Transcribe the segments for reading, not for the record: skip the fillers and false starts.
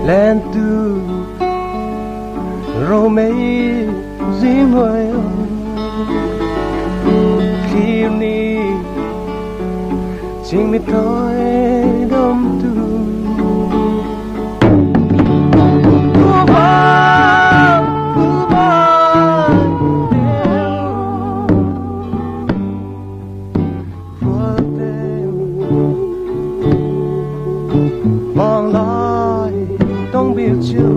Lên từ Romei Zimmer khi ni chính mi thôi đom tu mong lạiต้องbiết chưa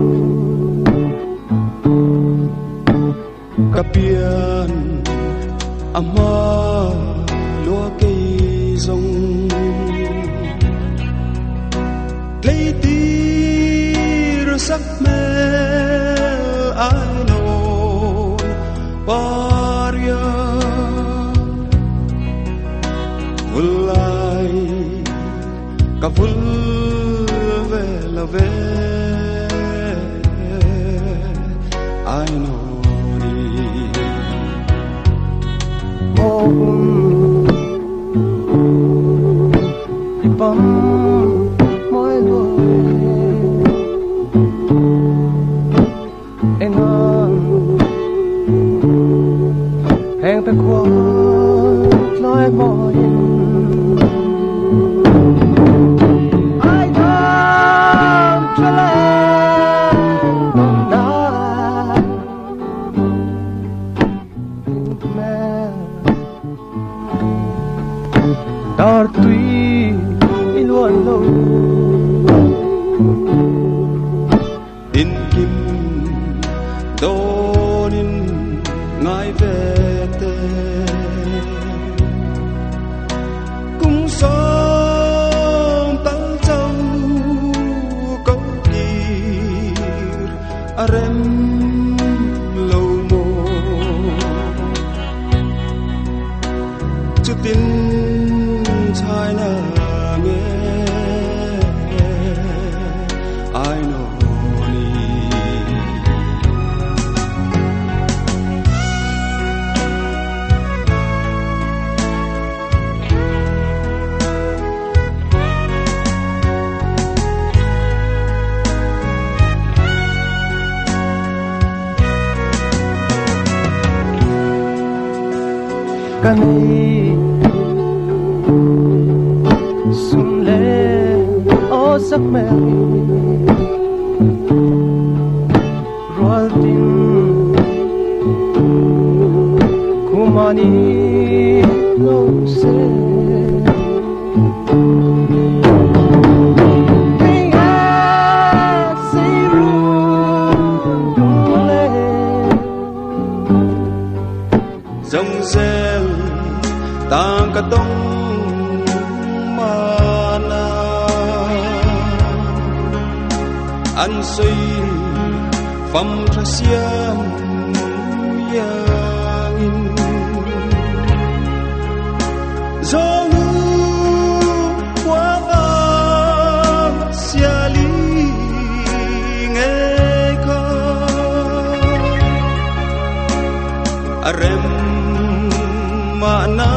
kapian ama lúa cây rong lấy tí rồi sắc mê ai nô paria vulai ka vul ve la ve ai nô bấm mỗi người em ngon hẹn tới qua nói mọi ai thơm cho lên đã mẹ dar tuy luôn lâu in kim donin ngai về te cũng sống tăng châu câu kỳ arem lâu mô chút tin chai na I know Kani sumle o sak meri roltin kumani no se dòng rel tang ka tong mana an soi pham tra siam yang in dòng qua sia li nghe ko arem mana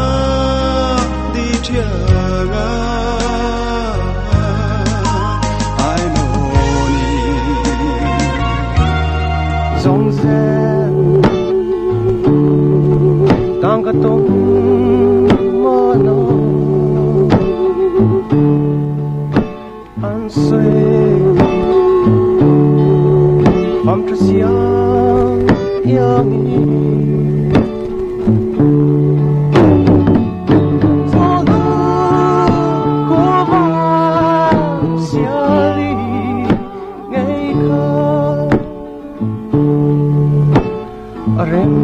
di tianga I know ni dòng sen tang ka tong mo no an soi pham tra sia yang rem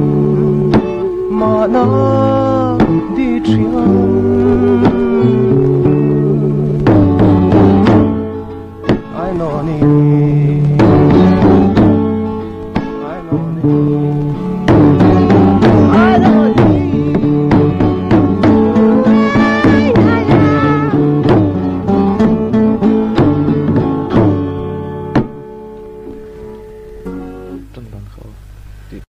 mana di trian